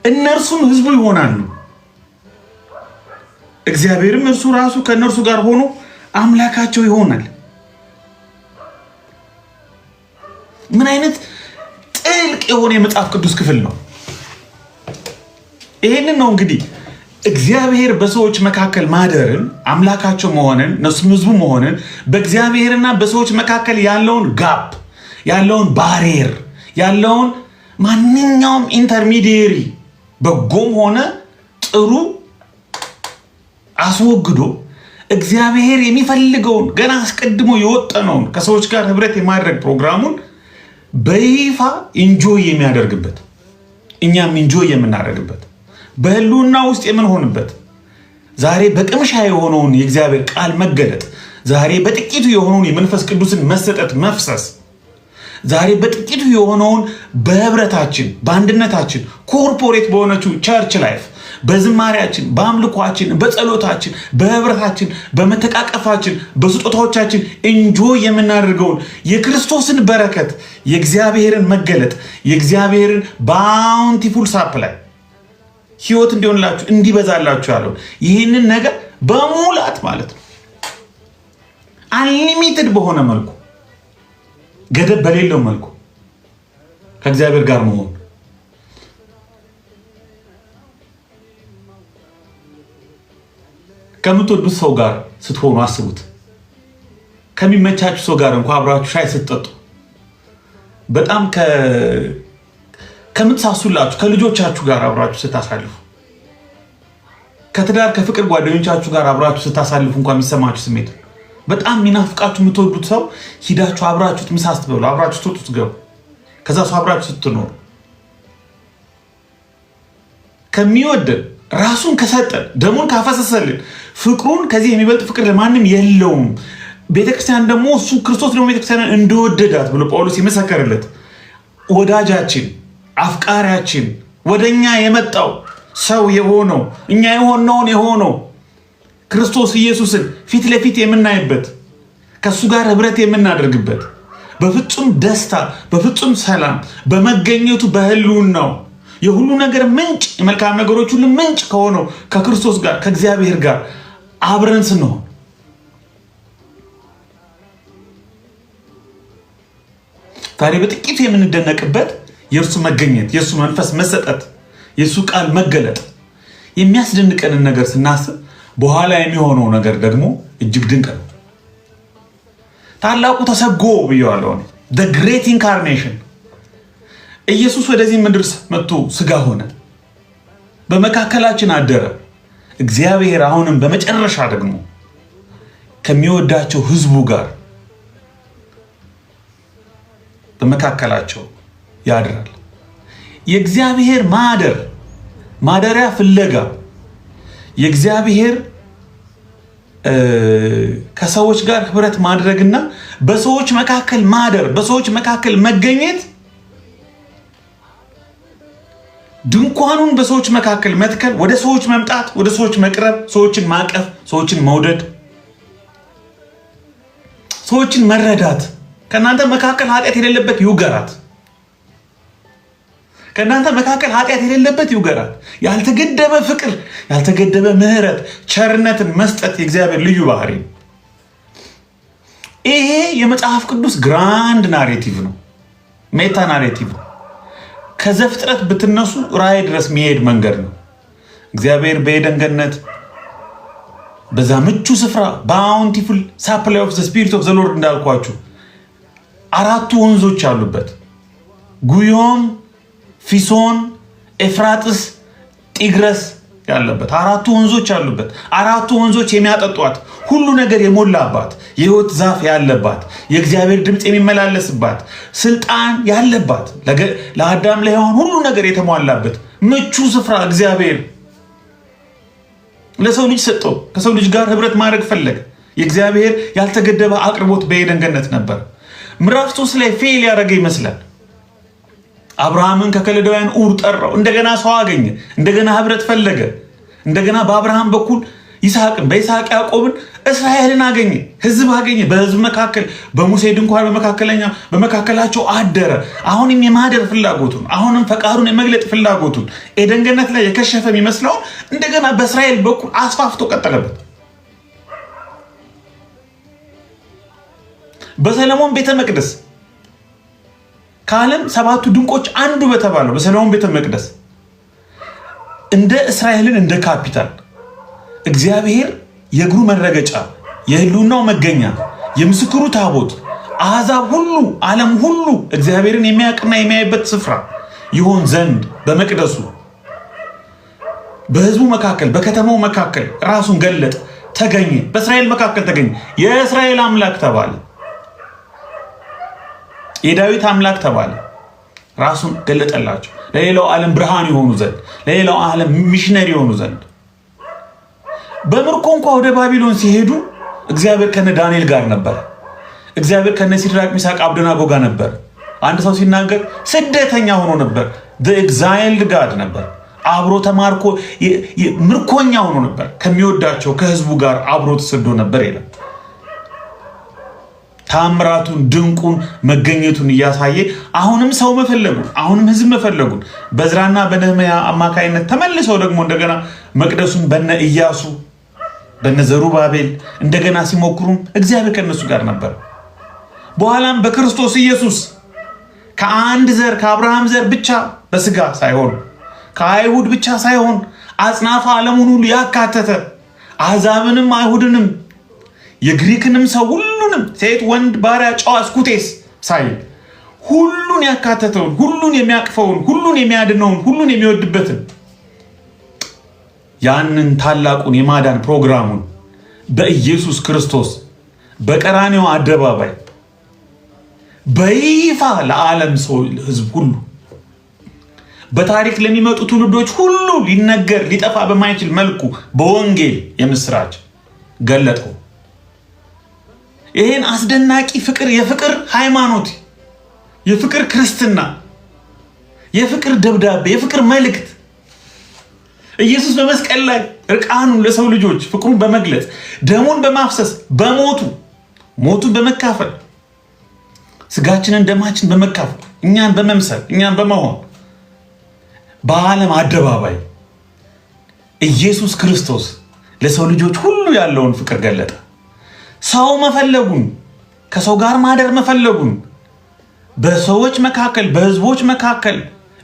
እነርሱም ህዝቡ ይሆናሉ እግዚአብሔርም እርሱ ራሱ ከነርሱ ጋር ሆኖ አምላካቸው ይሆናል ምን አይነት ጥልቅ የሆነ የመጽሐፍ ቅዱስ ክፍል ነው ይሄንን ነው እንግዲህ እግዚአብሔር በሰዎች መካከል ማደርን አምላካቸው መሆንን እነሱም ህዝቡ መሆንን በእግዚአብሔርና በሰዎች መካከል ያለውን ጋፕ ያለውን ባሪየር ያለውን ማንኛውም ኢንተርሚዲየሪ በጎም ሆነ ጥሩ አስወግዶ እግዚአብሔር የሚፈልገውን ገና አስቀድሞ የወጠነውን ከሰዎች ጋር ህብረት የማድረግ ፕሮግራሙን በይፋ ኢንጆይ የሚያደርግበት እኛም ኢንጆይ የምናደርግበት በህልውና ውስጥ የምንሆንበት ዛሬ በቅምሻ የሆነውን የእግዚአብሔር ቃል መገለጥ ዛሬ በጥቂቱ የሆነውን የመንፈስ ቅዱስን መሰጠት መፍሰስ ዛሬ በጥቂቱ የሆነውን በህብረታችን በአንድነታችን ኮርፖሬት በሆነችው ቸርች ላይፍ በዝማሪያችን በአምልኳችን በጸሎታችን በህብረታችን በመተቃቀፋችን በስጦታዎቻችን ኢንጆይ የምናደርገውን የክርስቶስን በረከት የእግዚአብሔርን መገለጥ የእግዚአብሔርን ባውንቲፉል ሳፕላይ ህይወት እንዲሆንላችሁ እንዲበዛላችሁ ያለው ይህንን ነገር በሙላት ማለት ነው አንሊሚትድ በሆነ መልኩ ገደብ በሌለው መልኩ ከእግዚአብሔር ጋር መሆን ከምትወዱት ሰው ጋር ስትሆኑ አስቡት ከሚመቻችሁ ሰው ጋር እንኳን አብራችሁ ሻይ ስትጠጡ በጣም ከምትሳሱላችሁ ከልጆቻችሁ ጋር አብራችሁ ስታሳልፉ ከትዳር ከፍቅር ጓደኞቻችሁ ጋር አብራችሁ ስታሳልፉ እንኳን የሚሰማችሁ ስሜት በጣም ሚናፍቃችሁ የምትወዱት ሰው ሂዳችሁ አብራችሁት ምሳ ስትበሉ አብራችሁ ስትገቡ ከዛ ሰው አብራችሁ ስትኖሩ ከሚወደን ራሱን ከሰጠን ደሙን ካፈሰሰልን ፍቅሩን ከዚህ የሚበልጥ ፍቅር ለማንም የለውም ቤተክርስቲያን ደግሞ እሱ ክርስቶስ ደግሞ ቤተክርስቲያንን እንደወደዳት ብሎ ጳውሎስ የመሰከረለት ወዳጃችን አፍቃሪያችን ወደኛ የመጣው ሰው የሆነው እኛ የሆነውን የሆነው ክርስቶስ ኢየሱስን ፊት ለፊት የምናይበት ከሱ ጋር ህብረት የምናደርግበት በፍጹም ደስታ በፍጹም ሰላም በመገኘቱ በህልውናው የሁሉ ነገር ምንጭ የመልካም ነገሮች ሁሉ ምንጭ ከሆነው ከክርስቶስ ጋር ከእግዚአብሔር ጋር አብረን ስንሆን ታዲያ በጥቂቱ የምንደነቅበት የእርሱ መገኘት የእርሱ መንፈስ መሰጠት የእሱ ቃል መገለጥ የሚያስደንቀንን ነገር ስናስብ በኋላ የሚሆነው ነገር ደግሞ እጅግ ድንቅ ነው ታላቁ ተሰጎ ብየዋለሁ the great incarnation ኢየሱስ ወደዚህ ምድር መጥቶ ስጋ ሆነ በመካከላችን አደረ እግዚአብሔር አሁንም በመጨረሻ ደግሞ ከሚወዳቸው ህዝቡ ጋር በመካከላቸው ያድራል የእግዚአብሔር ማደሪያ ፍለጋ የእግዚአብሔር ከሰዎች ጋር ህብረት ማድረግና በሰዎች መካከል ማደር በሰዎች መካከል መገኘት ድንኳኑን በሰዎች መካከል መትከል ወደ ሰዎች መምጣት ወደ ሰዎች መቅረብ ሰዎችን ማቀፍ ሰዎችን መውደድ ሰዎችን መረዳት ከናንተ መካከል ኃጢአት የሌለበት ይውገራት ከናንተ መካከል ኃጢአት የሌለበት ይውገራት ያልተገደበ ፍቅር ያልተገደበ ምህረት ቸርነትን መስጠት የእግዚአብሔር ልዩ ባህሪ ይሄ የመጽሐፍ ቅዱስ ግራንድ ናሬቲቭ ነው ሜታ ናሬቲቭ ነው ከዘፍጥረት ብትነሱ ራእይ ድረስ የሚሄድ መንገድ ነው እግዚአብሔር በኤደን ገነት በዛ ምቹ ስፍራ ባውንቲፉል ሳፕላይ ኦፍ ዘ ስፒሪት ኦፍ ዘ ሎርድ እንዳልኳችሁ አራቱ ወንዞች አሉበት ጉዮም ፊሶን ኤፍራጥስ ጢግረስ ያለበት አራቱ ወንዞች አሉበት አራቱ ወንዞች የሚያጠጧት ሁሉ ነገር የሞላባት የህይወት ዛፍ ያለባት የእግዚአብሔር ድምጽ የሚመላለስባት ስልጣን ያለባት ለአዳም ለሔዋን ሁሉ ነገር የተሟላበት ምቹ ስፍራ እግዚአብሔር ለሰው ልጅ ሰጠው ከሰው ልጅ ጋር ህብረት ማድረግ ፈለገ የእግዚአብሔር ያልተገደበ አቅርቦት በኤደን ገነት ነበር ምዕራፍ 3 ላይ ፌል ያደረገ ይመስላል አብርሃምን ከከለዳውያን ኡር ጠራው እንደገና ሰው አገኘ እንደገና ህብረት ፈለገ እንደገና በአብርሃም በኩል ይስሐቅን በይስሐቅ ያዕቆብን እስራኤልን አገኘ፣ ህዝብ አገኘ። በህዝብ መካከል በሙሴ ድንኳን በመካከላቸው አደረ። አሁንም የማደር ፍላጎቱን አሁንም ፈቃዱን የመግለጥ ፍላጎቱን ኤደን ገነት ላይ የከሸፈ የሚመስለው እንደገና በእስራኤል በኩል አስፋፍቶ ቀጠለበት። በሰለሞን ቤተ መቅደስ ከዓለም 7ቱ ድንቆች አንዱ በተባለው በሰለሞን ቤተ መቅደስ እንደ እስራኤልን እንደ ካፒታል እግዚአብሔር የእግሩ መረገጫ የህልውናው መገኛ የምስክሩ ታቦት አሕዛብ ሁሉ ዓለም ሁሉ እግዚአብሔርን የሚያውቅና የሚያይበት ስፍራ ይሆን ዘንድ በመቅደሱ በህዝቡ መካከል በከተማው መካከል ራሱን ገለጠ፣ ተገኘ። በእስራኤል መካከል ተገኘ። የእስራኤል አምላክ ተባለ። የዳዊት አምላክ ተባለ። ራሱን ገለጠላቸው ለሌላው ዓለም ብርሃን የሆኑ ዘንድ ለሌላው ዓለም ሚሽነሪ የሆኑ ዘንድ። በምርኮ እንኳ ወደ ባቢሎን ሲሄዱ እግዚአብሔር ከነ ዳንኤል ጋር ነበር። እግዚአብሔር ከነ ሲድራቅ ሚሳቅ አብደናጎ ጋር ነበር። አንድ ሰው ሲናገር ስደተኛ ሆኖ ነበር። ኤግዛይልድ ጋድ ነበር። አብሮ ተማርኮ ምርኮኛ ሆኖ ነበር። ከሚወዳቸው ከህዝቡ ጋር አብሮ ተሰዶ ነበር ይላል። ታምራቱን ድንቁን መገኘቱን እያሳየ አሁንም ሰው መፈለጉን አሁንም ህዝብ መፈለጉን በዕዝራና በነህምያ አማካይነት ተመልሰው ደግሞ እንደገና መቅደሱን በነ ኢያሱ በነ ዘሩባቤል እንደገና ሲሞክሩም እግዚአብሔር ከነሱ ጋር ነበር። በኋላም በክርስቶስ ኢየሱስ ከአንድ ዘር ከአብርሃም ዘር ብቻ በስጋ ሳይሆን ከአይሁድ ብቻ ሳይሆን አጽናፈ ዓለሙን ሁሉ ያካተተ አሕዛብንም አይሁድንም የግሪክንም ሰው ሁሉንም ሴት ወንድ ባሪያ ጨዋ እስኩቴስ ሳይል ሁሉን ያካተተውን ሁሉን የሚያቅፈውን ሁሉን የሚያድነውን ሁሉን የሚወድበትን ያንን ታላቁን የማዳን ፕሮግራሙን በኢየሱስ ክርስቶስ በቀራንዮ አደባባይ በይፋ ለዓለም ሰው ህዝብ ሁሉ በታሪክ ለሚመጡ ትውልዶች ሁሉ ሊነገር ሊጠፋ በማይችል መልኩ በወንጌል የምስራች ገለጠው። ይሄን አስደናቂ ፍቅር የፍቅር ሃይማኖት የፍቅር ክርስትና የፍቅር ደብዳቤ የፍቅር መልእክት ኢየሱስ በመስቀል ላይ እርቃኑን ለሰው ልጆች ፍቅሩን በመግለጽ ደሙን በማፍሰስ ሞቱን በመካፈል ስጋችንን ደማችን በመካፈል እኛን በመምሰል እኛን በመሆን በዓለም አደባባይ ኢየሱስ ክርስቶስ ለሰው ልጆች ሁሉ ያለውን ፍቅር ገለጠ። ሰው መፈለጉን ከሰው ጋር ማደር መፈለጉን በሰዎች መካከል በህዝቦች መካከል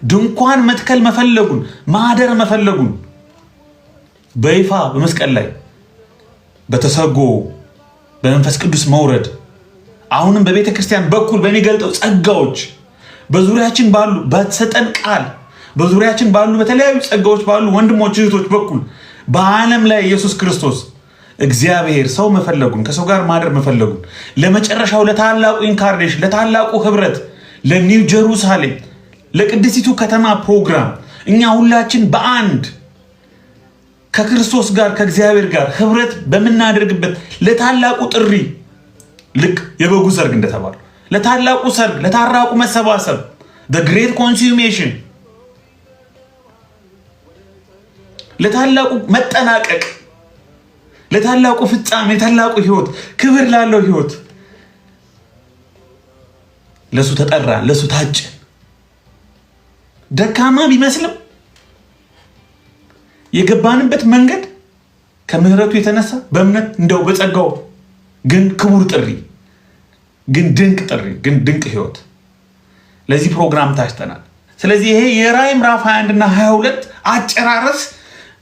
ድንኳን መትከል መፈለጉን ማደር መፈለጉን በይፋ በመስቀል ላይ በተሰጎ በመንፈስ ቅዱስ መውረድ አሁንም በቤተ ክርስቲያን በኩል በሚገልጠው ጸጋዎች በዙሪያችን ባሉ በተሰጠን ቃል በዙሪያችን ባሉ በተለያዩ ጸጋዎች ባሉ ወንድሞች እህቶች በኩል በዓለም ላይ ኢየሱስ ክርስቶስ እግዚአብሔር ሰው መፈለጉን ከሰው ጋር ማደር መፈለጉን ለመጨረሻው ለታላቁ ኢንካርኔሽን ለታላቁ ህብረት ለኒው ጀሩሳሌም ለቅድስቲቱ ከተማ ፕሮግራም እኛ ሁላችን በአንድ ከክርስቶስ ጋር ከእግዚአብሔር ጋር ህብረት በመናደርግበት ለታላቁ ጥሪ ልክ የበጉ ሰርግ እንደተባለ ለታላቁ ሰርግ ለታራቁ መሰባሰብ the great consummation ለታላቁ መጠናቀቅ ለታላቁ ፍጻሜ ለታላቁ ህይወት ክብር ላለው ህይወት ለሱ ተጠራ ለሱ ታጭ ደካማ ቢመስልም የገባንበት መንገድ ከምህረቱ የተነሳ በእምነት እንደው በጸጋው ግን ክቡር ጥሪ ግን ድንቅ ጥሪ ግን ድንቅ ህይወት ለዚህ ፕሮግራም ታጭተናል። ስለዚህ ይሄ የራዕይ ምዕራፍ 21 እና 22 አጨራረስ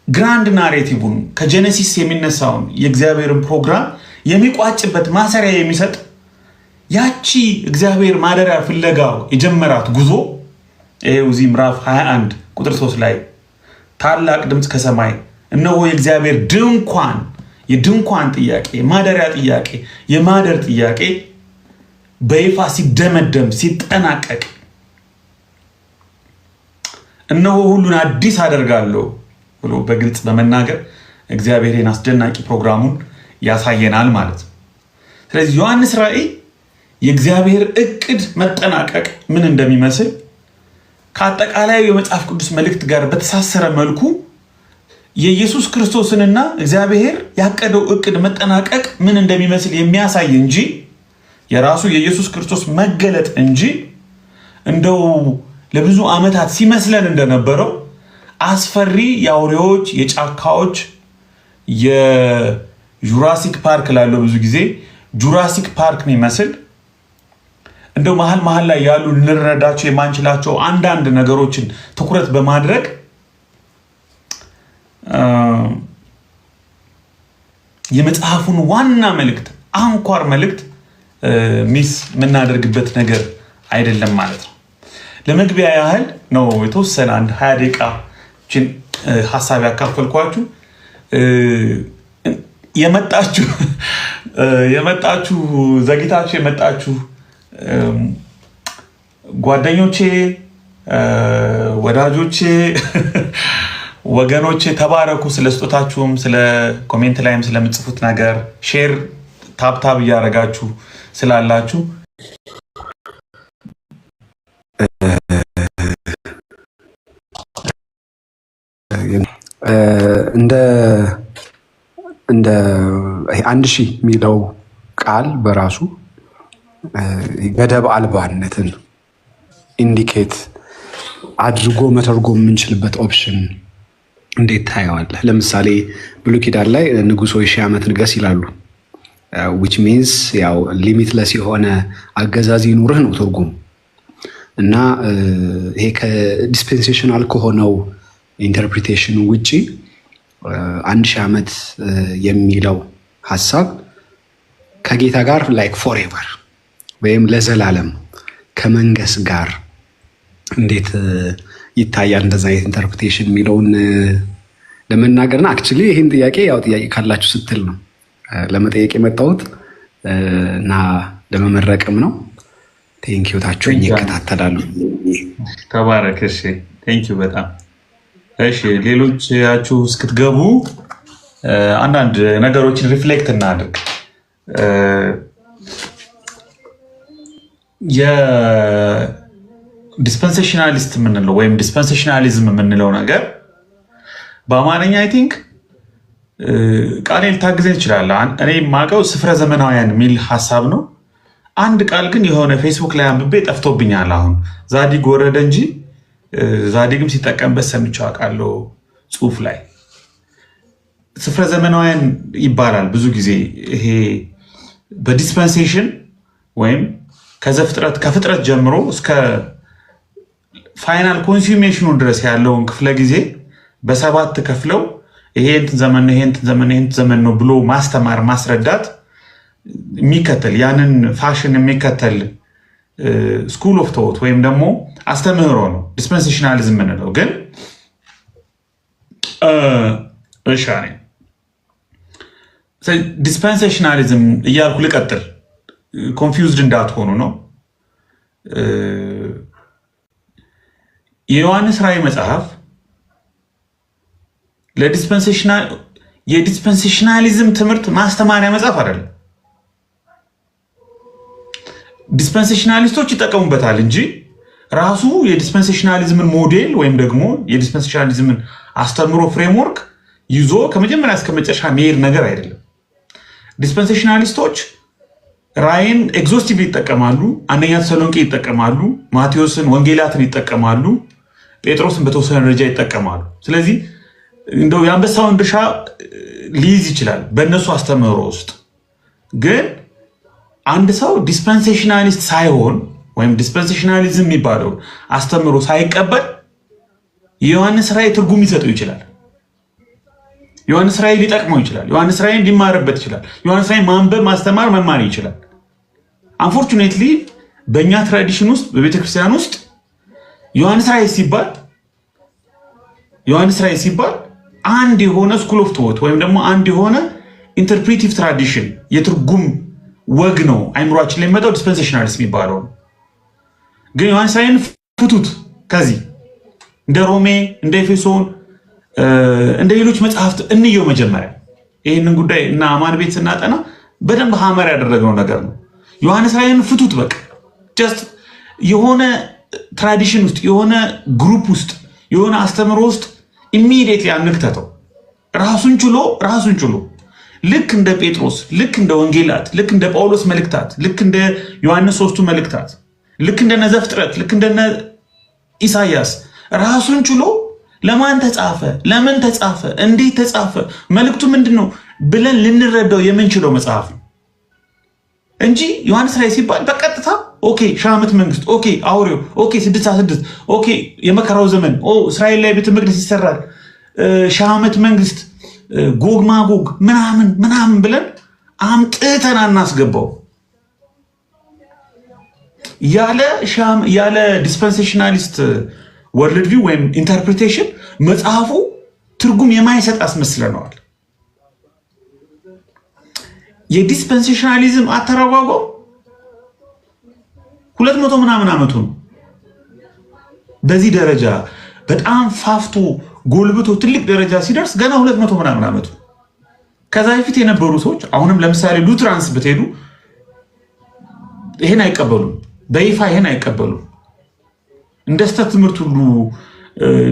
ግራንድ ናሬቲቭን ከጄኔሲስ የሚነሳውን የእግዚአብሔርን ፕሮግራም የሚቋጭበት ማሰሪያ የሚሰጥ ያቺ እግዚአብሔር ማደሪያ ፍለጋው የጀመራት ጉዞ ይሄው እዚህ ምዕራፍ 21 ቁጥር 3 ላይ ታላቅ ድምፅ ከሰማይ እነሆ የእግዚአብሔር ድንኳን የድንኳን ጥያቄ የማደሪያ ጥያቄ የማደር ጥያቄ በይፋ ሲደመደም ሲጠናቀቅ እነሆ ሁሉን አዲስ አደርጋለሁ ብሎ በግልጽ በመናገር እግዚአብሔርን አስደናቂ ፕሮግራሙን ያሳየናል ማለት ነው። ስለዚህ ዮሐንስ ራዕይ የእግዚአብሔር እቅድ መጠናቀቅ ምን እንደሚመስል ከአጠቃላይ የመጽሐፍ ቅዱስ መልእክት ጋር በተሳሰረ መልኩ የኢየሱስ ክርስቶስንና እግዚአብሔር ያቀደው እቅድ መጠናቀቅ ምን እንደሚመስል የሚያሳይ እንጂ የራሱ የኢየሱስ ክርስቶስ መገለጥ እንጂ እንደው ለብዙ ዓመታት ሲመስለን እንደነበረው አስፈሪ የአውሬዎች የጫካዎች የጁራሲክ ፓርክ ላለው ብዙ ጊዜ ጁራሲክ ፓርክ የሚመስል እንደው መሃል ላይ ያሉ ልንረዳቸው የማንችላቸው አንዳንድ ነገሮችን ትኩረት በማድረግ የመጽሐፉን ዋና መልእክት አንኳር መልእክት ሚስ የምናደርግበት ነገር አይደለም ማለት ነው። ለመግቢያ ያህል ነው የተወሰነ አንድ 20 ደቂቃችን ሀሳብ ያካፈልኳችሁ። የመጣችሁ ዘግይታችሁ የመጣችሁ ጓደኞቼ፣ ወዳጆቼ፣ ወገኖቼ ተባረኩ። ስለ ስጦታችሁም ስለ ኮሜንት ላይም ስለምጽፉት ነገር ሼር ታብታብ እያደረጋችሁ ስላላችሁ እንደ 1000 የሚለው ቃል በራሱ ገደብ አልባነትን ኢንዲኬት አድርጎ መተርጎም የምንችልበት ኦፕሽን እንዴት ታየዋለህ? ለምሳሌ ብሉይ ኪዳን ላይ ንጉሶች 1000 ዓመት ንገስ ይላሉ። which means ያው ሊሚትለስ የሆነ አገዛዝ ይኑርህ ነው ትርጉም እና ይሄ ከዲስፔንሴሽናል ከሆነው ኢንተርፕሪቴሽን ውጪ 1000 ዓመት የሚለው ሐሳብ ከጌታ ጋር ላይክ ፎሬቨር ወይም ለዘላለም ከመንገስ ጋር እንዴት ይታያል? እንደዛ አይነት ኢንተርፕሪቴሽን የሚለውን ለመናገርና አክቹሊ ይሄን ጥያቄ ያው ጥያቄ ካላችሁ ስትል ነው ለመጠየቅ የመጣሁት እና ለመመረቅም ነው። ቴንኪዩ ታችሁ ይከታተላሉ። ተባረክ። እሺ ቴንኪዩ በጣም እሺ። ሌሎች ያችሁ እስክትገቡ አንዳንድ ነገሮችን ሪፍሌክት እናድርግ። የዲስፐንሴሽናሊስት የምንለው ወይም ዲስፐንሴሽናሊዝም የምንለው ነገር በአማርኛ አይ ቲንክ ቃል ልታግዘኝ ይችላል። እኔ የማውቀው ስፍረ ዘመናውያን የሚል ሀሳብ ነው። አንድ ቃል ግን የሆነ ፌስቡክ ላይ አንብቤ ጠፍቶብኛል። አሁን ዛዲግ ወረደ እንጂ ዛዲግም ሲጠቀምበት ሰምቼው አውቃለሁ። ጽሁፍ ላይ ስፍረ ዘመናውያን ይባላል ብዙ ጊዜ። ይሄ በዲስፐንሴሽን ወይም ከፍጥረት ጀምሮ እስከ ፋይናል ኮንሱሜሽኑ ድረስ ያለውን ክፍለ ጊዜ በሰባት ከፍለው ይሄ እንትን ዘመን ነው፣ ይሄ እንትን ዘመን ነው፣ ይሄ እንትን ዘመን ነው ብሎ ማስተማር ማስረዳት የሚከተል ያንን ፋሽን የሚከተል ስኩል ኦፍ ቶት ወይም ደግሞ አስተምህሮ ነው ዲስፐንሴሽናሊዝም የምንለው። ግን እሺ ዲስፐንሴሽናሊዝም እያልኩ ልቀጥል፣ ኮንፊውዝድ እንዳትሆኑ ነው። የዮሐንስ ራዕይ መጽሐፍ የዲስፐንሴሽናሊዝም ትምህርት ማስተማሪያ መጽሐፍ አይደለም። ዲስፐንሴሽናሊስቶች ይጠቀሙበታል እንጂ ራሱ የዲስፐንሴሽናሊዝምን ሞዴል ወይም ደግሞ የዲስፐንሴሽናሊዝምን አስተምሮ ፍሬምወርክ ይዞ ከመጀመሪያ እስከ መጨረሻ መሄድ ነገር አይደለም። ዲስፐንሴሽናሊስቶች ራዕይን ኤግዞስቲቭ ይጠቀማሉ፣ አንደኛ ተሰሎንቄ ይጠቀማሉ፣ ማቴዎስን ወንጌላትን ይጠቀማሉ፣ ጴጥሮስን በተወሰነ ደረጃ ይጠቀማሉ። ስለዚህ እንደው የአንበሳውን ድርሻ ሊይዝ ይችላል በእነሱ አስተምህሮ ውስጥ። ግን አንድ ሰው ዲስፐንሴሽናሊስት ሳይሆን ወይም ዲስፐንሴሽናሊዝም የሚባለው አስተምህሮ ሳይቀበል የዮሐንስ ራዕይ ትርጉም ሊሰጠው ይችላል። ዮሐንስ ራዕይ ሊጠቅመው ይችላል። ዮሐንስ ራዕይን ሊማርበት ይችላል። ዮሐንስ ራዕይ ማንበብ፣ ማስተማር፣ መማር ይችላል። አንፎርቹኔትሊ በእኛ ትራዲሽን ውስጥ በቤተክርስቲያን ውስጥ ዮሐንስ ራዕይ ሲባል አንድ የሆነ ስኩል ኦፍ ቶት ወይም ደግሞ አንድ የሆነ ኢንተርፕሬቲቭ ትራዲሽን የትርጉም ወግ ነው አይምሯችን ላይ መጣው ዲስፐንሴሽናሊስት የሚባለው። ግን ዮሐንስ ራዕይን ፍቱት። ከዚህ እንደ ሮሜ እንደ ኤፌሶን እንደ ሌሎች መጽሐፍት እንየው። መጀመሪያ ይህንን ጉዳይ እና አማን ቤት ስናጠና በደንብ ሀመር ያደረግነው ነገር ነው። ዮሐንስ ራዕይን ፍቱት። በቃ ጀስት የሆነ ትራዲሽን ውስጥ የሆነ ግሩፕ ውስጥ የሆነ አስተምሮ ውስጥ ኢሚዲየትሊ አንክተተው። ራሱን ችሎ ልክ እንደ ጴጥሮስ፣ ልክ እንደ ወንጌላት፣ ልክ እንደ ጳውሎስ መልእክታት፣ ልክ እንደ ዮሐንስ 3ቱ መልእክታት፣ ልክ እንደ ዘፍጥረት፣ ልክ እንደ ኢሳይያስ ራሱን ችሎ ለማን ተጻፈ፣ ለምን ተጻፈ፣ እንዴት ተጻፈ፣ መልእክቱ ምንድነው ብለን ልንረዳው የምንችለው መጽሐፍ ነው እንጂ ዮሐንስ ላይ ሲባል በቀጥታ ኦኬ ሺህ ዓመት መንግስት፣ ኦኬ አውሬው፣ ኦኬ 666፣ ኦኬ የመከራው ዘመን፣ እስራኤል ላይ ቤተ መቅደስ ይሰራል፣ ሺህ ዓመት መንግስት፣ ጎግ ማጎግ ምናምን ብለን አምጥተን አናስገባው። ያለ ዲስፐንሴሽናሊስት ወርልድ ቪው ወይም ኢንተርፕሪቴሽን መጽሐፉ ትርጉም የማይሰጥ አስመስለነዋል። የዲስፐንሴሽናሊዝም አተረጓጎም 200 ምናምን ዓመቱ ነው። በዚህ ደረጃ በጣም ፋፍቶ ጎልብቶ ትልቅ ደረጃ ሲደርስ ገና 200 ምናምን ዓመቱ። ከዛ በፊት የነበሩ ሰዎች አሁንም ለምሳሌ ሉትራንስ ብትሄዱ ይሄን አይቀበሉም፣ በይፋ ይሄን አይቀበሉም። እንደ ስተት ትምህርት ሁሉ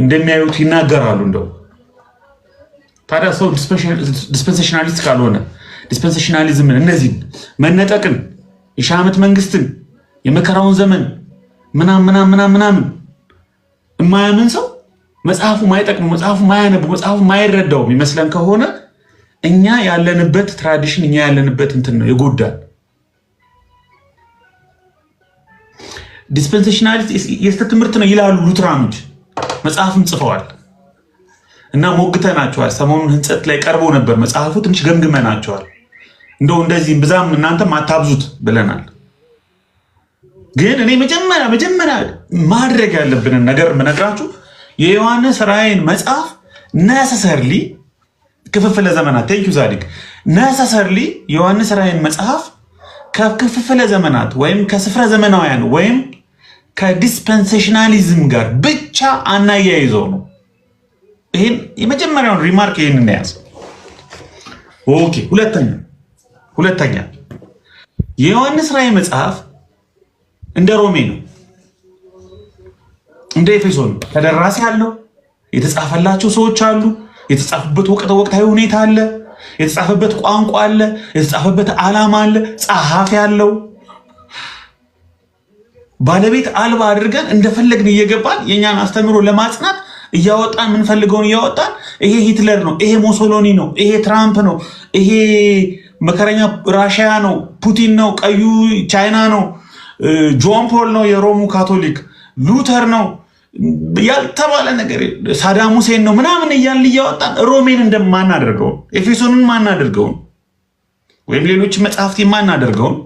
እንደሚያዩት ይናገራሉ። እንደው ታዲያ ሰው ዲስፐንሴሽናሊስት ካልሆነ ዲስፐንሴሽናሊዝምን፣ እነዚህ መነጠቅን፣ የሺህ ዓመት መንግስትን፣ የመከራውን ዘመን ምናምን የማያምን ሰው መጽሐፉ ማይጠቅሙ፣ መጽሐፉ ማያነቡ፣ መጽሐፉ ማይረዳው የሚመስለን ከሆነ እኛ ያለንበት ትራዲሽን፣ እኛ ያለንበት እንትን ነው የጎዳን። ዲስፐንሴሽናሊስት የስተት ትምህርት ነው ይላሉ ሉትራኖች፣ መጽሐፍም ጽፈዋል እና ሞግተናቸዋል። ሰሞኑን ህንጸት ላይ ቀርበው ነበር መጽሐፉ፣ ትንሽ ገምግመናቸዋል። እንደው እንደዚህ ብዛም እናንተም አታብዙት ብለናል። ግን እኔ መጀመሪያ ማድረግ ያለብንን ነገር የምነግራችሁ የዮሐንስ ራእይን መጽሐፍ ነሰሰርሊ ክፍፍለ ዘመናት ቴንኪው ዛዲግ ነሰሰርሊ የዮሐንስ ራእይን መጽሐፍ ከክፍፍለ ዘመናት ወይም ከስፍረ ዘመናውያን ወይም ከዲስፐንሴሽናሊዝም ጋር ብቻ አናያይዘው ነው። ይሄን የመጀመሪያውን ሪማርክ ይሄንን ያዝ። ኦኬ። ሁለተኛ የዮሐንስ ራእይ መጽሐፍ እንደ ሮሜ ነው፣ እንደ ኤፌሶን ተደራሲ አለው፣ የተጻፈላቸው ሰዎች አሉ፣ የተጻፈበት ወቅታዊ ሁኔታ አለ፣ የተጻፈበት ቋንቋ አለ፣ የተጻፈበት ዓላማ አለ፣ ጸሐፊ አለው። ባለቤት አልባ አድርገን እንደፈለግን እየገባን የኛን አስተምሮ ለማጽናት እያወጣን የምንፈልገውን እያወጣን ይሄ ሂትለር ነው፣ ይሄ ሞሶሎኒ ነው፣ ይሄ ትራምፕ ነው፣ ይሄ መከረኛ ራሽያ ነው፣ ፑቲን ነው፣ ቀዩ ቻይና ነው፣ ጆን ፖል ነው የሮሙ ካቶሊክ፣ ሉተር ነው ያልተባለ ነገር፣ ሳዳም ሁሴን ነው ምናምን እያልን እያወጣን ሮሜን እንደማናደርገውን፣ ኤፌሶንን ማናደርገውን ወይም ሌሎች መጽሐፍት የማናደርገውን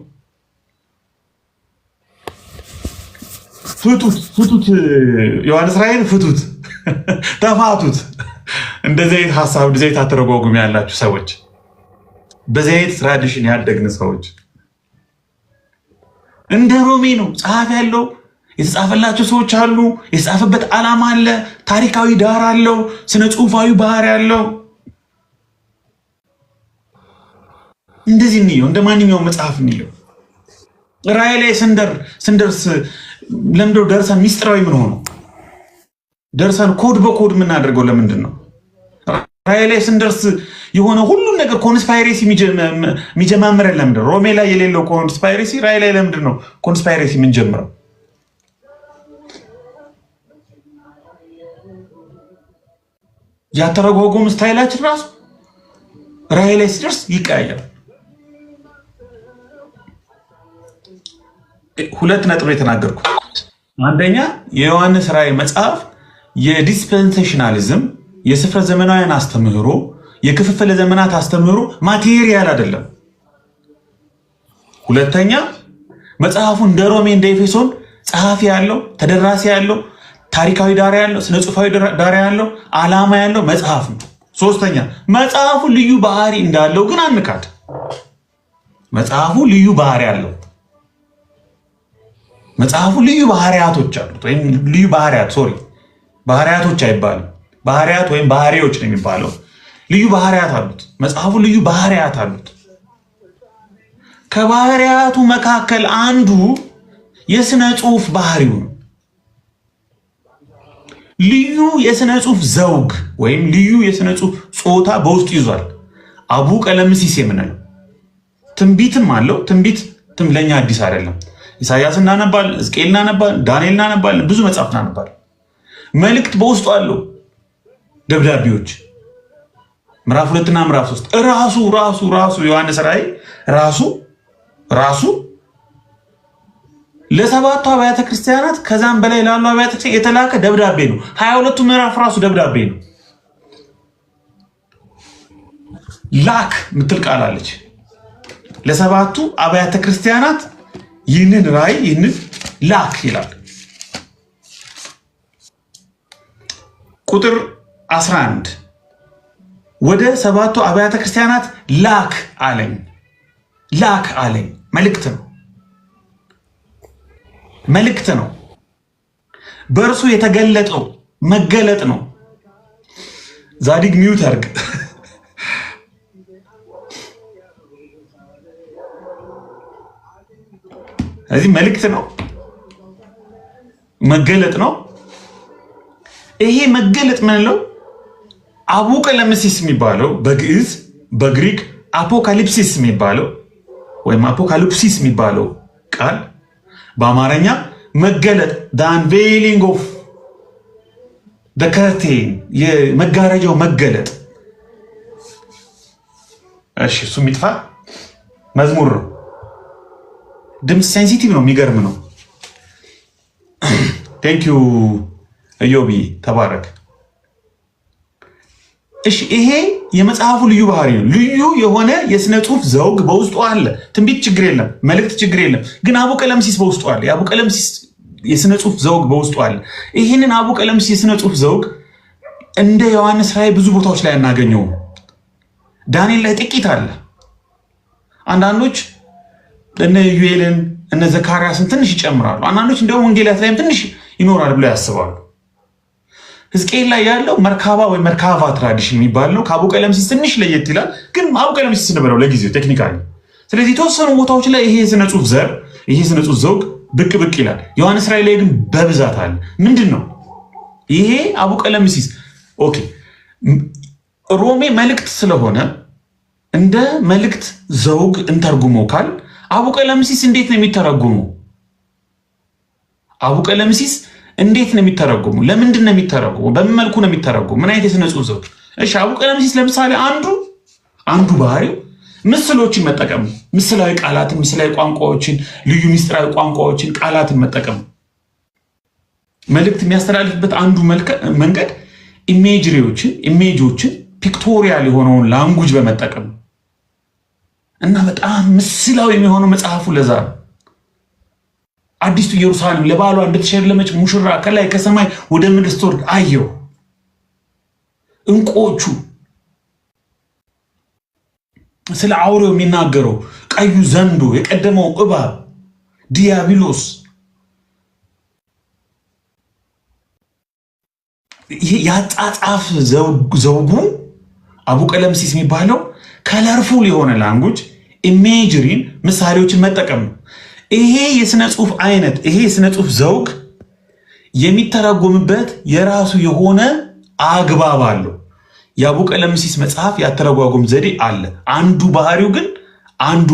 ፍቱት፣ ዮሐንስ ራእይን ፍቱት፣ ተፋቱት። እንደዚህ አይነት ሀሳብ፣ እንደዚህ አይነት አተረጓጉም ያላችሁ ሰዎች፣ በዚህ አይነት ትራዲሽን ያደግን ሰዎች እንደ ሮሜ ነው። ጸሐፊ ያለው፣ የተጻፈላቸው ሰዎች አሉ፣ የተጻፈበት ዓላማ አለ፣ ታሪካዊ ዳራ አለው፣ ስነ ጽሁፋዊ ባህሪ አለው። እንደዚህ እንየው፣ እንደ ማንኛውም መጽሐፍ እንየው። ራእይ ላይ ስንደርስ ለምንድነው ደርሰን ሚስጥራዊ ምን ሆኖ ደርሰን ኮድ በኮድ የምናደርገው ለምንድን ነው? ራእይ ላይ ስንደርስ የሆነ ሁሉም ነገር ኮንስፓይሬሲ የሚጀማምረን ለምንድን ነው? ሮሜ ላይ የሌለው ኮንስፓይሬሲ ራእይ ላይ ለምንድን ነው ኮንስፓይሬሲ የምንጀምረው? ያተረጓጎም ስታይላችን ራሱ ራእይ ላይ ሲደርስ ይቀያየራል። ሁለት ነጥብ የተናገርኩት፣ አንደኛ የዮሐንስ ራእይ መጽሐፍ የዲስፐንሴሽናሊዝም የስፍረ ዘመናውያን አስተምህሮ የክፍፍለ ዘመናት አስተምህሮ ማቴሪያል አይደለም። ሁለተኛ መጽሐፉ እንደ ሮሜ እንደ ኤፌሶን ጸሐፊ ያለው፣ ተደራሲ ያለው፣ ታሪካዊ ዳራ ያለው፣ ስነ ጽሁፋዊ ዳራ ያለው፣ ዓላማ ያለው መጽሐፍ ነው። ሶስተኛ መጽሐፉ ልዩ ባህሪ እንዳለው ግን አንካድ። መጽሐፉ ልዩ ባህሪ አለው። መጽሐፉ ልዩ ባህሪያቶች አሉት፣ ወይም ልዩ ባህሪያቶች አይባልም፣ ባህሪያት ወይም ባህሪዎች ነው የሚባለው። ልዩ ባህሪያት አሉት። መጽሐፉ ልዩ ባህሪያት አሉት። ከባህሪያቱ መካከል አንዱ የስነ ጽሁፍ ባህሪው ነው። ልዩ የሥነ ጽሑፍ ዘውግ ወይም ልዩ የሥነ ጽሑፍ ጾታ በውስጡ ይዟል። አቡ ቀለምሲስ የምንለው ትንቢትም አለው። ትንቢት ለኛ አዲስ አይደለም። ኢሳያስ እናነባል፣ ሕዝቅኤል እናነባል፣ ዳንኤል እናነባል፣ ብዙ መጽሐፍ እናነባል። መልእክት በውስጡ አለው። ደብዳቤዎች ምዕራፍ 2 እና ምዕራፍ 3 ራሱ ዮሐንስ ራእይ ራሱ ለሰባቱ አብያተ ክርስቲያናት ከዛም በላይ ላሉ አብያተ ክርስቲያናት የተላከ ደብዳቤ ነው። 22ቱ ምዕራፍ ራሱ ደብዳቤ ነው። ላክ ምትል ቃል አለች። ለሰባቱ አብያተ ክርስቲያናት ይህንን ራእይ ይህንን ላክ ይላል። ቁጥር 11 ወደ ሰባቱ አብያተ ክርስቲያናት ላክ አለኝ። መልእክት ነው። በእርሱ የተገለጠው መገለጥ ነው። ዛዲግ ሚውት አርግ። እዚህ መልእክት ነው፣ መገለጥ ነው። ይሄ መገለጥ ምንለው አቡ ቀለምሲስ የሚባለው በግዕዝ በግሪክ አፖካሊፕሲስ የሚባለው ወይም አፖካሊፕሲስ የሚባለው ቃል በአማርኛ መገለጥ the unveiling of the curtain የመጋረጃው መገለጥ። እሺ እሱ የሚጥፋ መዝሙር ነው። ድምፅ ሴንሲቲቭ ነው፣ የሚገርም ነው። ቴንክ ዩ እዮቢ ተባረክ። እሺ ይሄ የመጽሐፉ ልዩ ባህሪ ነው። ልዩ የሆነ የሥነ ጽሑፍ ዘውግ በውስጡ አለ። ትንቢት ችግር የለም፣ መልእክት ችግር የለም። ግን አቡ ቀለምሲስ በውስጡ አለ። የአቡ ቀለምሲስ የሥነ ጽሑፍ ዘውግ በውስጡ አለ። ይህንን አቡ ቀለምሲስ የሥነ ጽሑፍ ዘውግ እንደ ዮሐንስ ራእይ ብዙ ቦታዎች ላይ አናገኘውም። ዳንኤል ላይ ጥቂት አለ። አንዳንዶች እነ ዩኤልን እነ ዘካርያስን ትንሽ ይጨምራሉ። አንዳንዶች እንደውም ወንጌላት ላይም ትንሽ ይኖራል ብለው ያስባሉ። ሕዝቅኤል ላይ ያለው መርካባ ወይ መርካቫ ትራዲሽን የሚባል ነው። ከአቡ ቀለምሲስ ትንሽ ለየት ይላል፣ ግን አቡ ቀለምሲስ ስንበለው ለጊዜው ቴክኒካሊ። ስለዚህ የተወሰኑ ቦታዎች ላይ ይሄ የሥነ ጽሑፍ ዘር ይሄ የሥነ ጽሑፍ ዘውግ ብቅ ይላል። ዮሐንስ ራእይ ላይ ግን በብዛት አለ። ምንድን ነው ይሄ አቡ ቀለምሲስ? ኦኬ ሮሜ መልእክት ስለሆነ እንደ መልእክት ዘውግ እንተርጉመው ካል አቡ ቀለምሲስ እንዴት ነው የሚተረጉመው? አቡ ቀለምሲስ እንዴት ነው የሚተረጉመው? ለምንድን ነው የሚተረጉመው? በምን መልኩ ነው የሚተረጉመው? ምን አይነት የሥነ ጽሑፍ ዘውግ? እሺ አቡ ቀለምሲስ ለምሳሌ አንዱ ባህሪው ምስሎችን መጠቀም፣ ምስላዊ ቃላትን፣ ምስላዊ ቋንቋዎችን፣ ልዩ ምስጢራዊ ቋንቋዎችን፣ ቃላትን መጠቀም። መልእክት የሚያስተላልፍበት አንዱ መንገድ ኢሜጆችን ፒክቶሪያል የሆነውን ላንጉጅ በመጠቀም እና በጣም ምስላዊ የሚሆነው መጽሐፉ ለዛ ነው። አዲስቱ ኢየሩሳሌም ለባሏ እንደተሸለመች ሙሽራ ከላይ ከሰማይ ወደ ምድር ስትወርድ አየሁ። እንቁዎቹ ስለ አውሬው የሚናገረው ቀዩ ዘንዶ፣ የቀደመው እባብ ዲያብሎስ፣ ያጻጻፍ ዘውጉ አቡ ቀለምሲስ የሚባለው ከለርፉል የሆነ ላንጉጅ ኢሜጅሪን ምሳሌዎችን መጠቀም ነው። ይሄ የሥነ ጽሑፍ አይነት ይሄ የሥነ ጽሑፍ ዘውግ የሚተረጎምበት የራሱ የሆነ አግባብ አለው። የአቡ ቀለምሲስ መጽሐፍ ያተረጓጎም ዘዴ አለ። አንዱ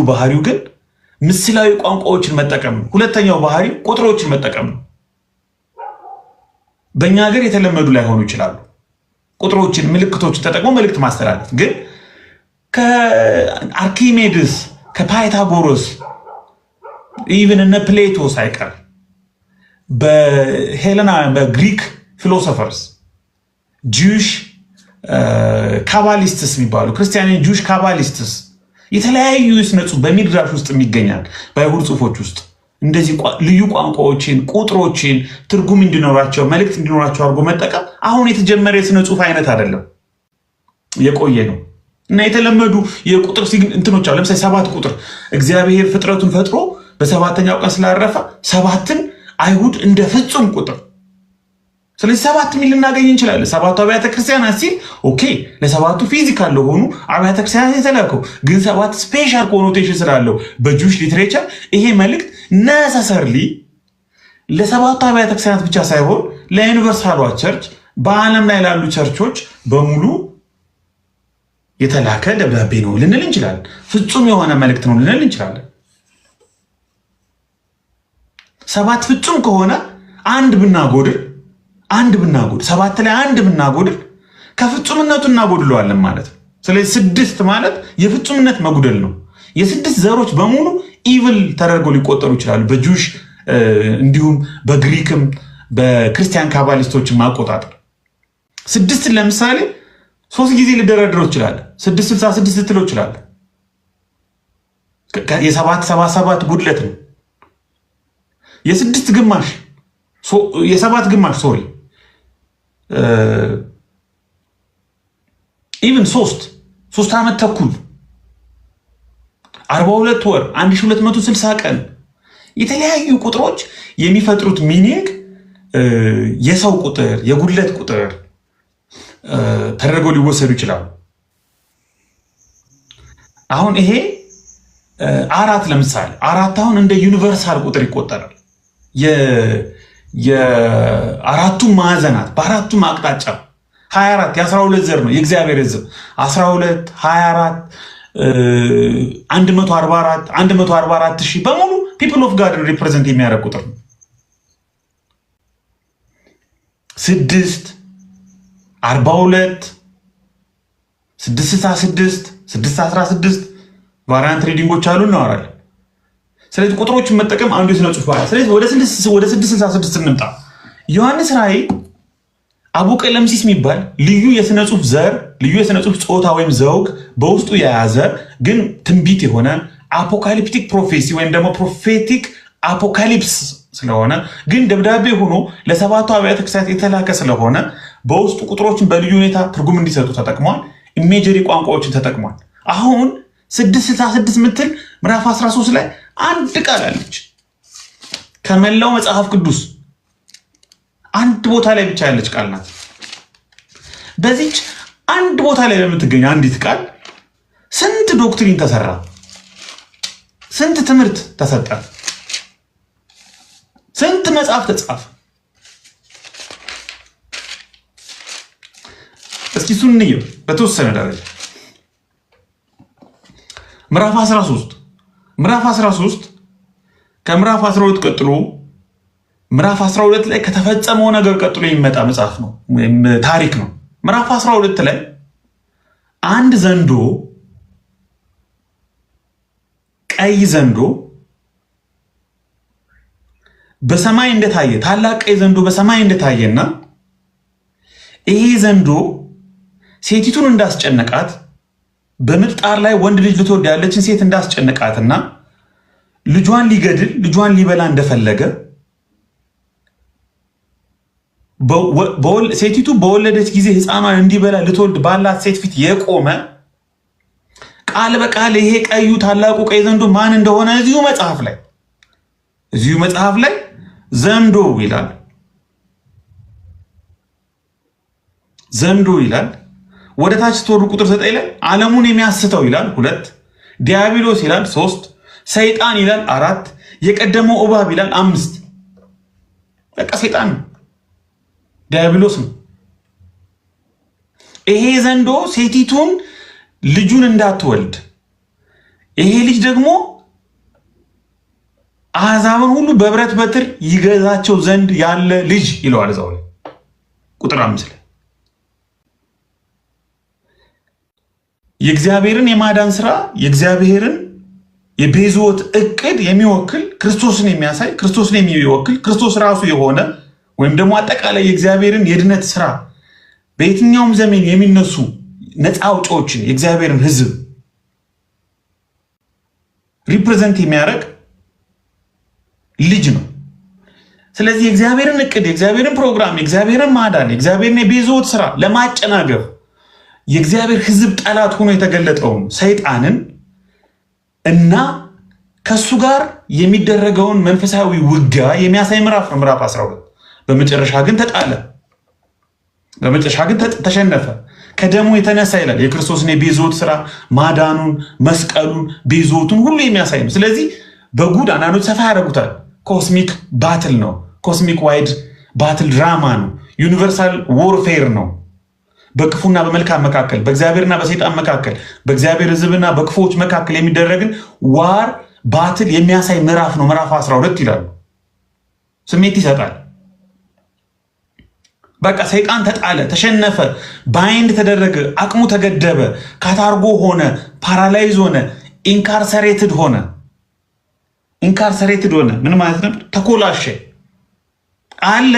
ባህሪው ግን ምስላዊ ቋንቋዎችን መጠቀም ነው። ሁለተኛው ባህሪው ቁጥሮችን መጠቀም ነው። በእኛ ሀገር የተለመዱ ላይሆኑ ይችላሉ። ቁጥሮችን፣ ምልክቶችን ተጠቅሞ መልእክት ማስተላለፍ ግን ከአርኪሜድስ ከፓይታጎረስ ኢቨን እነ ፕሌቶ ሳይቀር በሄለና በግሪክ ፊሎሶፈርስ ጁሽ ካባሊስትስ የሚባሉ ክርስቲያን ጁሽ ካባሊስትስ የተለያዩ የሥነ ጽሑፍ በሚድራሽ ውስጥ የሚገኛል። በአይሁድ ጽሑፎች ውስጥ እንደዚህ ልዩ ቋንቋዎችን፣ ቁጥሮችን ትርጉም እንዲኖራቸው መልእክት እንዲኖራቸው አድርጎ መጠቀም አሁን የተጀመረ የሥነ ጽሑፍ አይነት አይደለም፣ የቆየ ነው እና የተለመዱ የቁጥር እንትኖች አሉ። ለምሳሌ 7 ቁጥር እግዚአብሔር ፍጥረቱን ፈጥሮ በሰባተኛው ቀን ስላረፈ 7ን አይሁድ እንደ ፍጹም ቁጥር ስለዚህ 7 ሚል ልናገኝ እንችላለን። ሰባቱ አብያተ ክርስቲያናት ሲል ኦኬ ለሰባቱ ፊዚካል ለሆኑ አብያተ ክርስቲያናት የተላከው ግን 7 ስፔሻል ኮኖቴሽን ስላለው በጁሽ ሊትሬቸር ይሄ መልእክት ነሰሰርሊ ለሰባቱ አብያተ ክርስቲያናት ብቻ ሳይሆን ለዩኒቨርሳሏ ቸርች በዓለም ላይ ላሉ ቸርቾች በሙሉ የተላከ ደብዳቤ ነው ልንል እንችላለን። ፍጹም የሆነ መልእክት ነው ልንል እንችላለን። 7 ፍጹም ከሆነ አንድ ብናጎድል 7 ላይ አንድ ብናጎድል ከፍጹምነቱ እናጎድለዋለን ማለት ነው። ስለዚህ 6 ማለት የፍጹምነት መጉደል ነው። የ6 ዘሮች በሙሉ ኢቭል ተደርገው ሊቆጠሩ ይችላሉ በጁሽ እንዲሁም በግሪክም በክርስቲያን ካባሊስቶችም አቆጣጠር። 6 ለምሳሌ 3 ጊዜ ሊደረድረው ይችላል። 666 ልትለው ይችላል። የ7 ጉድለት ነው። የ7 ግማሽ ሶሪ ኢቭን 3 ዓመት ተኩል 42 ወር 1260 ቀን የተለያዩ ቁጥሮች የሚፈጥሩት ሚኒንግ የሰው ቁጥር የጉድለት ቁጥር ተደርገው ሊወሰዱ ይችላሉ። አሁን ይሄ 4 ለምሳሌ 4 አሁን እንደ ዩኒቨርሳል ቁጥር ይቆጠራል። የአራቱም ማዕዘናት በአራቱም አቅጣጫ 24 የ12 ዘር ነው የእግዚአብሔር ሕዝብ 12 24 144 ሺህ በሙሉ ፒፕል ኦፍ ጋድ ሪፕሬዘንት የሚያደርግ ቁጥር ነው። 6 42 666 616 ቫሪያንት ሪዲንጎች አሉ እናወራለን። ስለዚህ ቁጥሮችን መጠቀም አንዱ የሥነ ጽሑፍ ባህል። ስለዚህ ወደ 666 እንምጣ። ዮሐንስ ራእይ አቡቀለምሲስ የሚባል ልዩ የሥነ ጽሑፍ ዘር ልዩ የሥነ ጽሑፍ ጾታ ወይም ዘውግ በውስጡ የያዘ ግን ትንቢት የሆነ አፖካሊፕቲክ ፕሮፌሲ ወይም ደግሞ ፕሮፌቲክ አፖካሊፕስ ስለሆነ ግን ደብዳቤ ሆኖ ለ7ቱ አብያተ ክርስቲያናት የተላከ ስለሆነ በውስጡ ቁጥሮችን በልዩ ሁኔታ ትርጉም እንዲሰጡ ተጠቅሟል። ኢሜጀሪ ቋንቋዎችን ተጠቅሟል። አሁን 666 ምትል ምዕራፍ 13 ላይ አንድ ቃል አለች። ከመላው መጽሐፍ ቅዱስ አንድ ቦታ ላይ ብቻ ያለች ቃል ናት። በዚች አንድ ቦታ ላይ በምትገኝ አንዲት ቃል ስንት ዶክትሪን ተሰራ፣ ስንት ትምህርት ተሰጠ፣ ስንት መጽሐፍ ተጻፈ። እስኪ እሱን እንየው በተወሰነ ደረጃ። ምዕራፍ 13 ከምዕራፍ 12 ቀጥሎ ምዕራፍ 12 ላይ ከተፈጸመው ነገር ቀጥሎ የሚመጣ መጽሐፍ ነው ወይም ታሪክ ነው። ምዕራፍ 12 ላይ አንድ ዘንዶ ቀይ ዘንዶ በሰማይ እንደታየ ታላቅ ቀይ ዘንዶ በሰማይ እንደታየና ይሄ ዘንዶ ሴቲቱን እንዳስጨነቃት በምጣር ላይ ወንድ ልጅ ልትወልድ ያለችን ሴት እንዳስጨነቃትና ልጇን ሊገድል ልጇን ሊበላ እንደፈለገ ሴቲቱ በወለደች ጊዜ ሕፃኗን እንዲበላ ልትወልድ ባላት ሴት ፊት የቆመ ቃል በቃል ይሄ ቀዩ ታላቁ ቀይ ዘንዶ ማን እንደሆነ እዚሁ መጽሐፍ ላይ ዘንዶ ይላል። ወደ ታች ስትወርዱ ቁጥር 9 ላይ ዓለሙን የሚያስተው ይላል 2፣ ዲያብሎስ ይላል 3፣ ሰይጣን ይላል 4፣ የቀደመው እባብ ይላል 5። በቃ ሰይጣን ነው፣ ዲያብሎስ ነው። ይሄ ዘንዶ ሴቲቱን ልጁን እንዳትወልድ ይሄ ልጅ ደግሞ አሕዛብን ሁሉ በብረት በትር ይገዛቸው ዘንድ ያለ ልጅ ይለዋል እዛው ላይ ቁጥር 5 ላይ የእግዚአብሔርን የማዳን ስራ የእግዚአብሔርን የቤዛዎት እቅድ የሚወክል ክርስቶስን የሚያሳይ ክርስቶስን የሚወክል ክርስቶስ ራሱ የሆነ ወይም ደግሞ አጠቃላይ የእግዚአብሔርን የድነት ስራ በየትኛውም ዘመን የሚነሱ ነፃ አውጪዎችን የእግዚአብሔርን ሕዝብ ሪፕሬዘንት የሚያደርግ ልጅ ነው። ስለዚህ የእግዚአብሔርን እቅድ የእግዚአብሔርን ፕሮግራም የእግዚአብሔርን ማዳን የእግዚአብሔርን የቤዛዎት ስራ ለማጨናገፍ የእግዚአብሔር ሕዝብ ጠላት ሆኖ የተገለጠውን ሰይጣንን እና ከሱ ጋር የሚደረገውን መንፈሳዊ ውጊያ የሚያሳይ ምዕራፍ ነው ምዕራፍ 12። በመጨረሻ ግን ተጣለ፣ በመጨረሻ ግን ተሸነፈ ከደሙ የተነሳ ይላል። የክርስቶስን የቤዛዎት ስራ ማዳኑን፣ መስቀሉን፣ ቤዛዎቱን ሁሉ የሚያሳይ ነው። ስለዚህ በጉድ አንዳንዶች ሰፋ ያደርጉታል። ኮስሚክ ባትል ነው፣ ኮስሚክ ዋይድ ባትል ድራማ ነው። ዩኒቨርሳል ዎርፌር ነው። በክፉና በመልካም መካከል፣ በእግዚአብሔርና በሰይጣን መካከል፣ በእግዚአብሔር ሕዝብና በክፉዎች መካከል የሚደረግን ዋር ባትል የሚያሳይ ምዕራፍ ነው። ምዕራፍ 12 ይላሉ። ስሜት ይሰጣል። በቃ ሰይጣን ተጣለ፣ ተሸነፈ፣ ባይንድ ተደረገ፣ አቅሙ ተገደበ፣ ካታርጎ ሆነ፣ ፓራላይዝ ሆነ፣ ኢንካርሰሬትድ ሆነ። ኢንካርሰሬትድ ሆነ ምን ማለት ነው? ተኮላሸ አለ።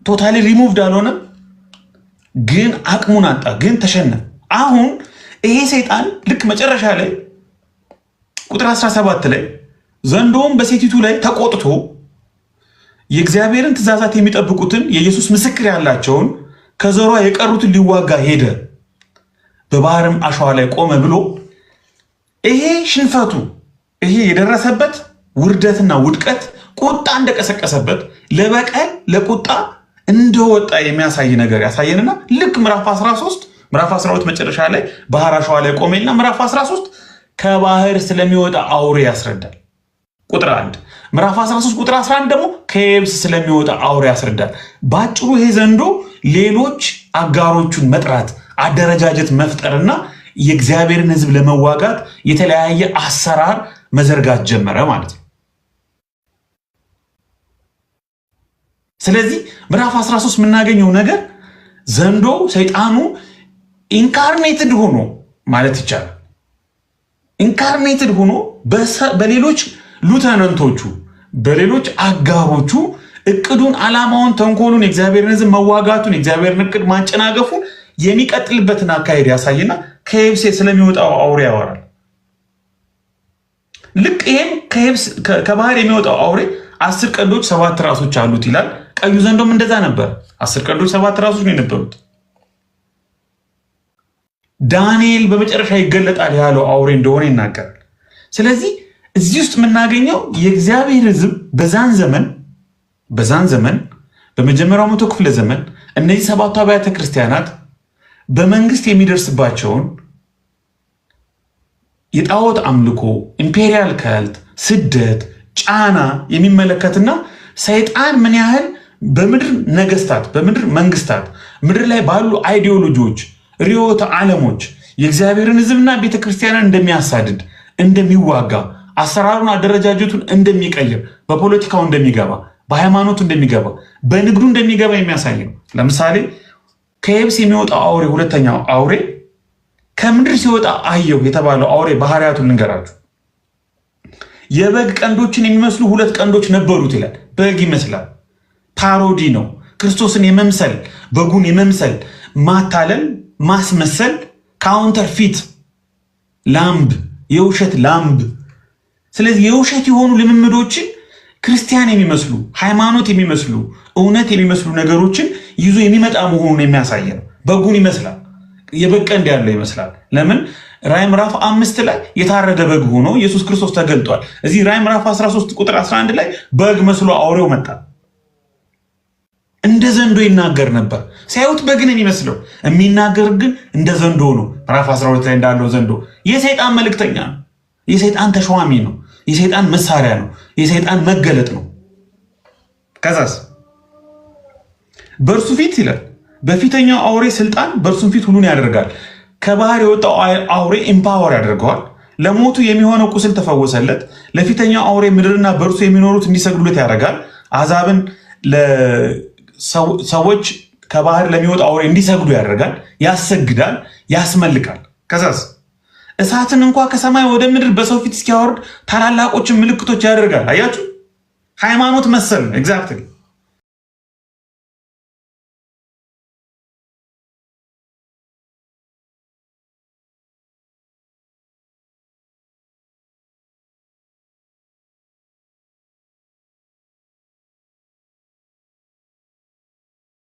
ቶታሊ ሪሙቭድ አልሆነም፣ ግን አቅሙን አጣ፣ ግን ተሸነፈ። አሁን ይሄ ሰይጣን ልክ መጨረሻ ላይ ቁጥር 17 ላይ ዘንዶም በሴቲቱ ላይ ተቆጥቶ የእግዚአብሔርን ትእዛዛት የሚጠብቁትን የኢየሱስ ምስክር ያላቸውን ከዘሯ የቀሩትን ሊዋጋ ሄደ፣ በባህርም አሸዋ ላይ ቆመ ብሎ ይሄ ሽንፈቱ ይሄ የደረሰበት ውርደትና ውድቀት ቁጣ እንደቀሰቀሰበት ለበቀል ለቁጣ እንደወጣ የሚያሳይ ነገር ያሳየንና ልክ ምዕራፍ 12 መጨረሻ ላይ ባህር አሸዋ ላይ ቆመና ምዕራፍ 13 ከባህር ስለሚወጣ አውሬ ያስረዳል። ቁጥር 1 ምዕራፍ 13 ቁጥር 11 ደግሞ ከየብስ ስለሚወጣ አውሬ ያስረዳል። ባጭሩ ይሄ ዘንዶ ሌሎች አጋሮቹን መጥራት፣ አደረጃጀት መፍጠርና የእግዚአብሔርን ሕዝብ ለመዋጋት የተለያየ አሰራር መዘርጋት ጀመረ ማለት ነው። ስለዚህ ምዕራፍ 13 የምናገኘው ነገር ዘንዶ ሰይጣኑ ኢንካርኔትድ ሆኖ ማለት ይቻላል ኢንካርኔትድ ሆኖ በሌሎች ሉተናንቶቹ በሌሎች አጋሮቹ እቅዱን፣ ዓላማውን፣ ተንኮሉን፣ የእግዚአብሔርን ሕዝብ መዋጋቱን፣ የእግዚአብሔርን እቅድ ማጨናገፉን የሚቀጥልበትን አካሄድ ያሳይና ከየብስ ስለሚወጣው አውሬ ያወራል። ልክ ይሄም ከባህር የሚወጣው አውሬ 10 ቀንዶች 7 ራሶች አሉት ይላል። ቀዩ ዘንዶም እንደዛ ነበር። 10 ቀንዶች 7 ራሶች ነው የነበሩት። ዳንኤል በመጨረሻ ይገለጣል ያለው አውሬ እንደሆነ ይናገራል። ስለዚህ እዚህ ውስጥ የምናገኘው የእግዚአብሔር ሕዝብ በዛን ዘመን በመጀመሪያው መቶ ክፍለ ዘመን እነዚህ 7 አብያተ ክርስቲያናት በመንግስት የሚደርስባቸውን የጣዖት አምልኮ፣ ኢምፔሪያል ካልት፣ ስደት፣ ጫና የሚመለከትና ሰይጣን ምን ያህል በምድር ነገስታት፣ በምድር መንግስታት፣ ምድር ላይ ባሉ አይዲዮሎጂዎች፣ ርዕዮተ ዓለሞች የእግዚአብሔርን ሕዝብና ቤተክርስቲያንን እንደሚያሳድድ፣ እንደሚዋጋ፣ አሰራሩን አደረጃጀቱን እንደሚቀይር፣ በፖለቲካው እንደሚገባ፣ በሃይማኖቱ እንደሚገባ፣ በንግዱ እንደሚገባ የሚያሳይ ነው። ለምሳሌ ከየብስ የሚወጣው አውሬ ሁለተኛው አውሬ ከምድር ሲወጣ አየሁ የተባለው አውሬ ባህሪያቱን ልንገራችሁ። የበግ ቀንዶችን የሚመስሉ 2 ቀንዶች ነበሩት ይላል። በግ ይመስላል፣ ፓሮዲ ነው። ክርስቶስን የመምሰል በጉን የመምሰል ማታለል፣ ማስመሰል፣ ካውንተር ፊት ላምብ፣ የውሸት ላምብ። ስለዚህ የውሸት የሆኑ ልምምዶችን ክርስቲያን የሚመስሉ ሃይማኖት የሚመስሉ እውነት የሚመስሉ ነገሮችን ይዞ የሚመጣ መሆኑን የሚያሳይ ነው። በጉን ይመስላል፣ የበግ ቀንድ ያለው ይመስላል። ለምን? ራዕይ ምዕራፍ 5 ላይ የታረደ በግ ሆኖ ኢየሱስ ክርስቶስ ተገልጧል። እዚህ ራዕይ ምዕራፍ 13 ቁጥር 11 ላይ በግ መስሎ አውሬው መጣ። እንደ ዘንዶ ይናገር ነበር። ሲያዩት በግ ነው የሚመስለው፣ የሚናገር ግን እንደ ዘንዶ ነው። ምዕራፍ 12 ላይ እንዳለው ዘንዶ የሰይጣን መልእክተኛ ነው፣ የሰይጣን ተሿሚ ነው፣ የሰይጣን መሳሪያ ነው፣ የሰይጣን መገለጥ ነው። ከዛስ በእርሱ ፊት ይላል በፊተኛው አውሬ ስልጣን በእርሱም ፊት ሁሉን ያደርጋል። ከባህር የወጣው አውሬ ኢምፓወር ያደርገዋል። ለሞቱ የሚሆነው ቁስል ተፈወሰለት። ለፊተኛው አውሬ ምድርና በእርሱ የሚኖሩት እንዲሰግዱለት ያደርጋል። አሕዛብን ሰዎች ከባህር ለሚወጣው አውሬ እንዲሰግዱ ያደርጋል፣ ያሰግዳል፣ ያስመልካል። ከዛስ እሳትን እንኳ ከሰማይ ወደ ምድር በሰው ፊት እስኪያወርድ ታላላቆችን ምልክቶች ያደርጋል። አያችሁ፣ ሃይማኖት መሰል ኤግዛክትሊ